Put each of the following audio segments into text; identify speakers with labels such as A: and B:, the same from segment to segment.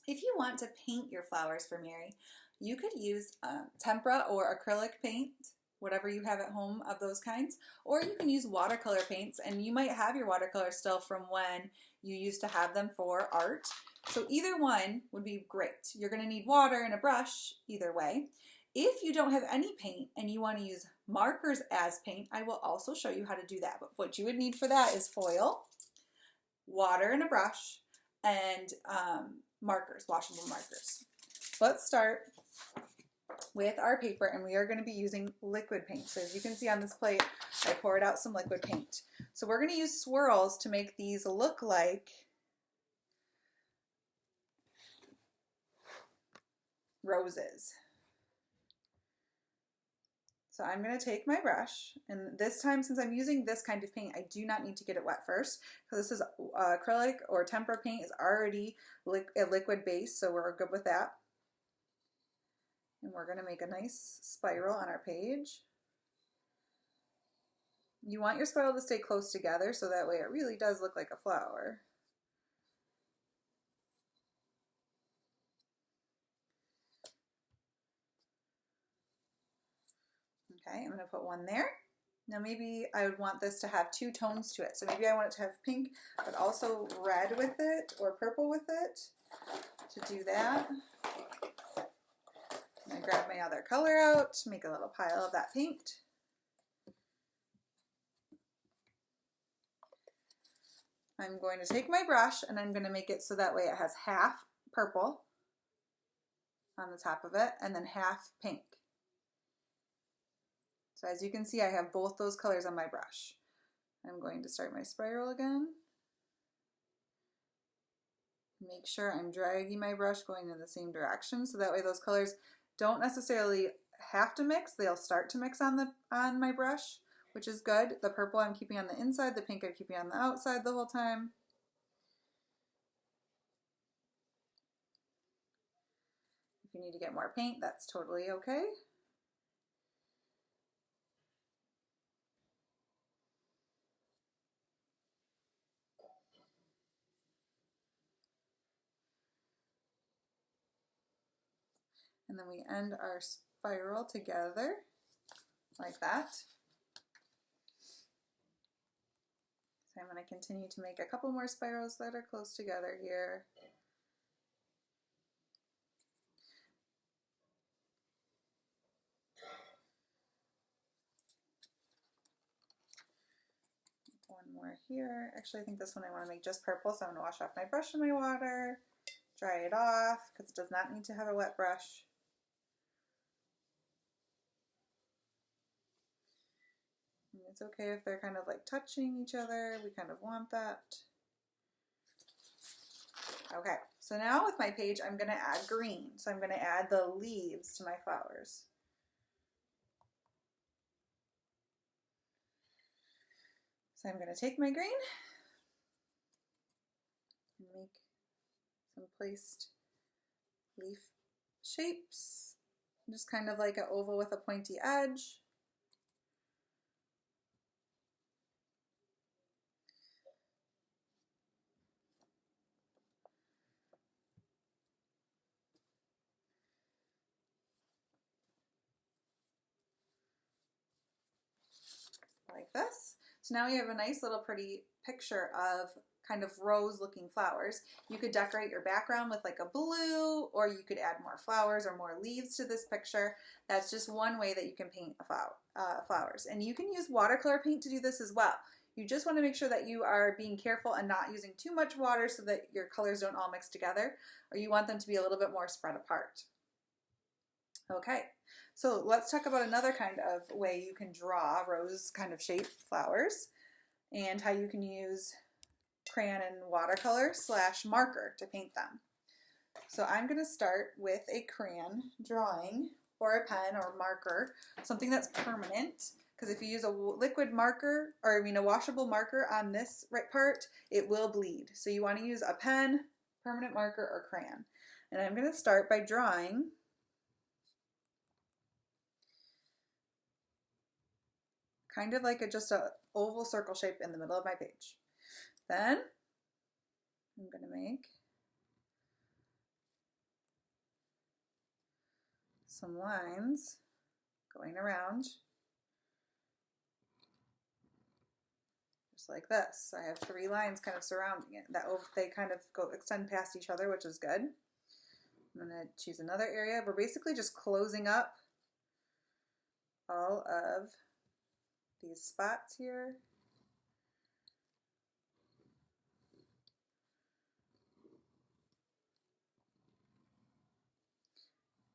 A: If you want to paint your flowers for Mary, you could use tempera or acrylic paint, whatever you have at home of those kinds, or you can use watercolor paints, and you might have your watercolor still from when you used to have them for art. So either one would be great. You're going to need water and a brush either way. If you don't have any paint and you want to use markers as paint, I will also show you how to do that. But what you would need for that is foil, water and a brush, and markers, washable markers. Let's start with our paper, and we are going to be using liquid paint. So as you can see on this plate, I poured out some liquid paint. So we're going to use swirls to make these look like roses. So I'm going to take my brush, and this time, since I'm using this kind of paint, I do not need to get it wet first, because this is acrylic or tempera paint is already a liquid base, so we're good with that. And we're going to make a nice spiral on our page. You want your spiral to stay close together, so that way it really does look like a flower. Okay, I'm going to put one there. Now maybe I would want this to have two tones to it. So maybe I want it to have pink, but also red with it or purple with it. To do that, I grab my other color out, make a little pile of that paint. I'm going to take my brush and I'm going to make it so that way it has half purple on the top of it and then half pink. So as you can see, I have both those colors on my brush. I'm going to start my spiral again. Make sure I'm dragging my brush going in the same direction, so that way those colors don't necessarily have to mix. They'll start to mix on my brush, which is good. The purple I'm keeping on the inside, the pink I'm keeping on the outside the whole time. If you need to get more paint, that's totally okay. And then we end our spiral together like that. So I'm going to continue to make a couple more spirals that are close together here. One more here. Actually, I think this one I want to make just purple, so I'm going to wash off my brush in my water, dry it off, because it does not need to have a wet brush. And it's okay if they're kind of like touching each other. We kind of want that. Okay, so now with my page, I'm going to add green. So I'm going to add the leaves to my flowers. So I'm going to take my green and make some placed leaf shapes, just kind of like an oval with a pointy edge. Like this. So now we have a nice little pretty picture of kind of rose looking flowers. You could decorate your background with like a blue, or you could add more flowers or more leaves to this picture. That's just one way that you can paint flowers. And you can use watercolor paint to do this as well. You just want to make sure that you are being careful and not using too much water so that your colors don't all mix together, or you want them to be a little bit more spread apart. Okay, so let's talk about another kind of way you can draw rose kind of shaped flowers, and how you can use crayon and watercolor / marker to paint them. So I'm going to start with a crayon drawing, or a pen or marker, something that's permanent, because if you use a liquid marker, or a washable marker on this right part, it will bleed. So you want to use a pen, permanent marker, or crayon. And I'm going to start by drawing kind of like just a oval circle shape in the middle of my page. Then I'm going to make some lines going around, just like this. I have 3 lines kind of surrounding it. They kind of extend past each other, which is good. I'm going to choose another area. We're basically just closing up all of these spots here.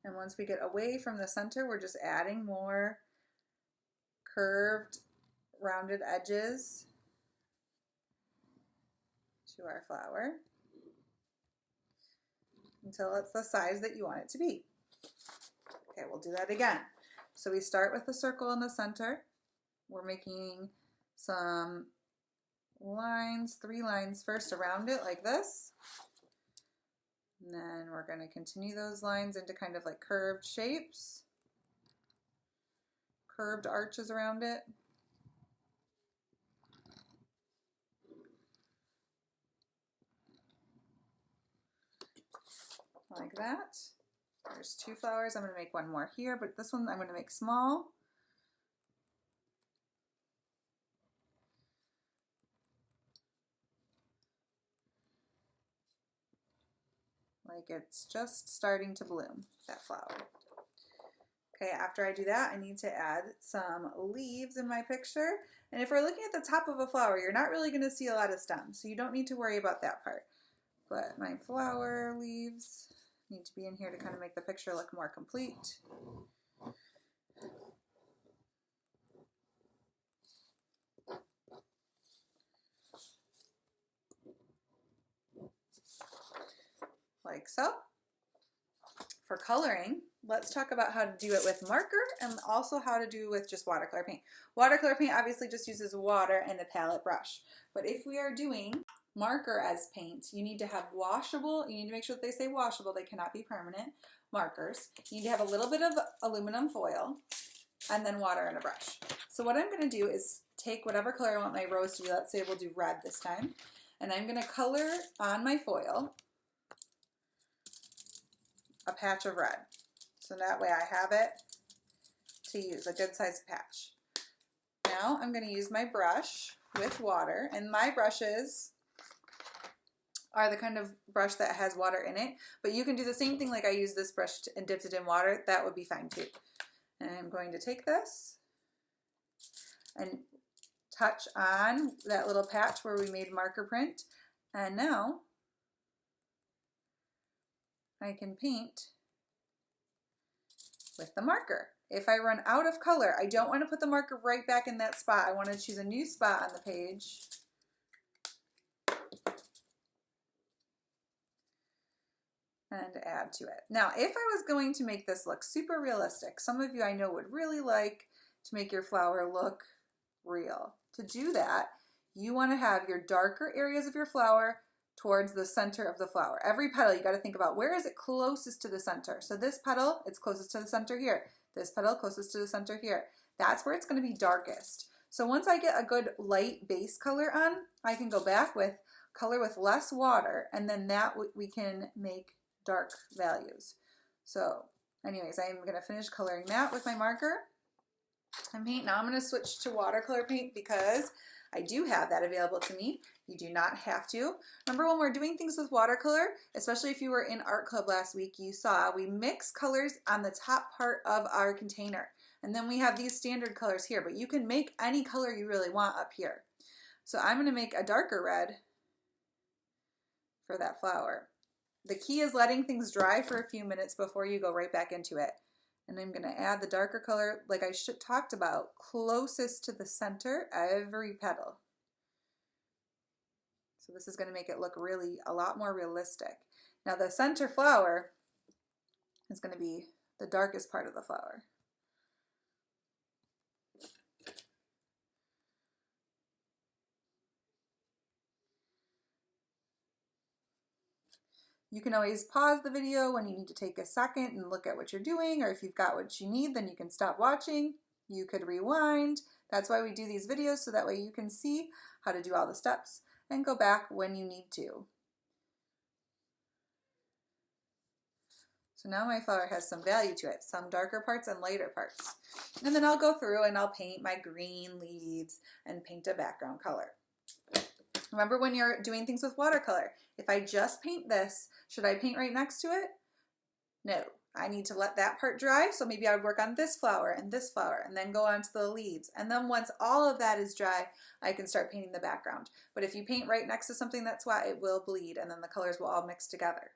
A: And once we get away from the center, we're just adding more curved, rounded edges to our flower until it's the size that you want it to be. Okay, we'll do that again. So we start with the circle in the center. We're making some lines, 3 lines first around it like this. And then we're going to continue those lines into kind of like curved shapes, curved arches around it. Like that. There's 2 flowers. I'm going to make 1 more here, but this one I'm going to make small. Like it's just starting to bloom, that flower. Okay, after I do that, I need to add some leaves in my picture. And if we're looking at the top of a flower, you're not really going to see a lot of stems, so you don't need to worry about that part. But my flower leaves need to be in here to kind of make the picture look more complete. Like so. For coloring, let's talk about how to do it with marker and also how to do with just watercolor paint. Watercolor paint obviously just uses water and a palette brush. But if we are doing marker as paint, you need to have washable, you need to make sure that they say washable, they cannot be permanent markers. You need to have a little bit of aluminum foil and then water and a brush. So what I'm going to do is take whatever color I want my rose to be. Let's say we'll do red this time. And I'm going to color on my foil a patch of red. So that way I have it to use, a good sized patch. Now I'm going to use my brush with water, and my brushes are the kind of brush that has water in it, but you can do the same thing like I use this brush and dipped it in water. That would be fine too. And I'm going to take this and touch on that little patch where we made marker print, and now I can paint with the marker. If I run out of color, I don't want to put the marker right back in that spot. I want to choose a new spot on the page. And add to it. Now, if I was going to make this look super realistic, some of you I know would really like to make your flower look real. To do that, you want to have your darker areas of your flower towards the center of the flower. Every petal, you got to think about where is it closest to the center. So this petal, it's closest to the center here. This petal, closest to the center here. That's where it's going to be darkest. So once I get a good light base color on, I can go back with color with less water, and then that we can make dark values. So anyways, I'm going to finish coloring that with my marker and paint. Now I'm going to switch to watercolor paint because I do have that available to me. You do not have to. Remember, when we're doing things with watercolor, especially if you were in art club last week, you saw we mix colors on the top part of our container. And then we have these standard colors here, but you can make any color you really want up here. So I'm going to make a darker red for that flower. The key is letting things dry for a few minutes before you go right back into it. And I'm going to add the darker color, like I talked about, closest to the center every petal. So this is going to make it look really a lot more realistic. Now the center flower is going to be the darkest part of the flower. You can always pause the video when you need to take a second and look at what you're doing, or if you've got what you need, then you can stop watching. You could rewind. That's why we do these videos, so that way you can see how to do all the steps and go back when you need to. So now my flower has some value to it, some darker parts and lighter parts. And then I'll go through and I'll paint my green leaves and paint a background color. Remember when you're doing things with watercolor, if I just paint this, should I paint right next to it? No, I need to let that part dry. So maybe I would work on this flower and then go on to the leaves. And then once all of that is dry, I can start painting the background. But if you paint right next to something that's wet, it will bleed and then the colors will all mix together.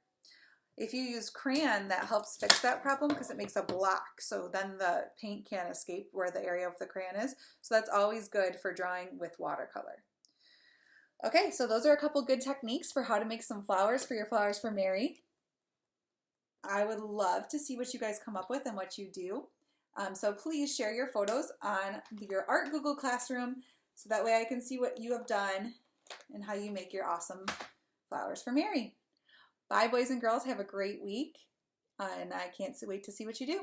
A: If you use crayon, that helps fix that problem because it makes a block. So then the paint can't escape where the area of the crayon is. So that's always good for drawing with watercolor. Okay, so those are a couple good techniques for how to make some flowers for your Flowers for Mary. I would love to see what you guys come up with and what you do. So please share your photos on your Art Google Classroom so that way I can see what you have done and how you make your awesome Flowers for Mary. Bye, boys and girls. Have a great week, and I can't wait to see what you do.